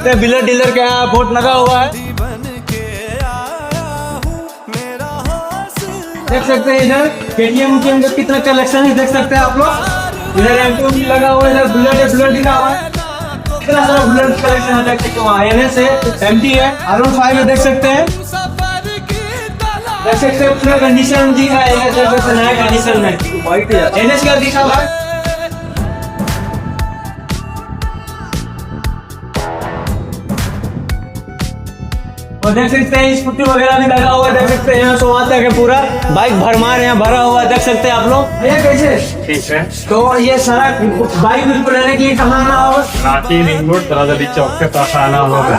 सकते हैं बिलर डीलर के यहाँ बोर्ड लगा हुआ है। देख सकते हैं इधर केटीएम के अंदर कितना कलेक्शन है, देख सकते हैं आप लोग। इधर एमटीओ भी लगा हुआ है, इधर बुलेट दिखा हुआ है, कितना सारा बुलेट कलेक्शन है। देख सकते हो एनएस है, एमटी है, R15 है, देख सकते हैं। देख सकते हैं पूरा कंडीशन दिखा है, नया कंडीशन में एनएस का दिखा हुआ है। और देख सकते हैं स्कूटी वगैरह भी लगा हुआ है, देख सकते हैं यहाँ से वहाँ तक है, पूरा बाइक भरमार यहाँ भरा हुआ है, देख सकते हैं आप लोग। ये कैसे ठीक है, तो ये सारा बाइक बिल्कुल लेने के लिए कहाँ आना होगा? रांची रिंग रोड दरादरी चौक के पास आना होगा।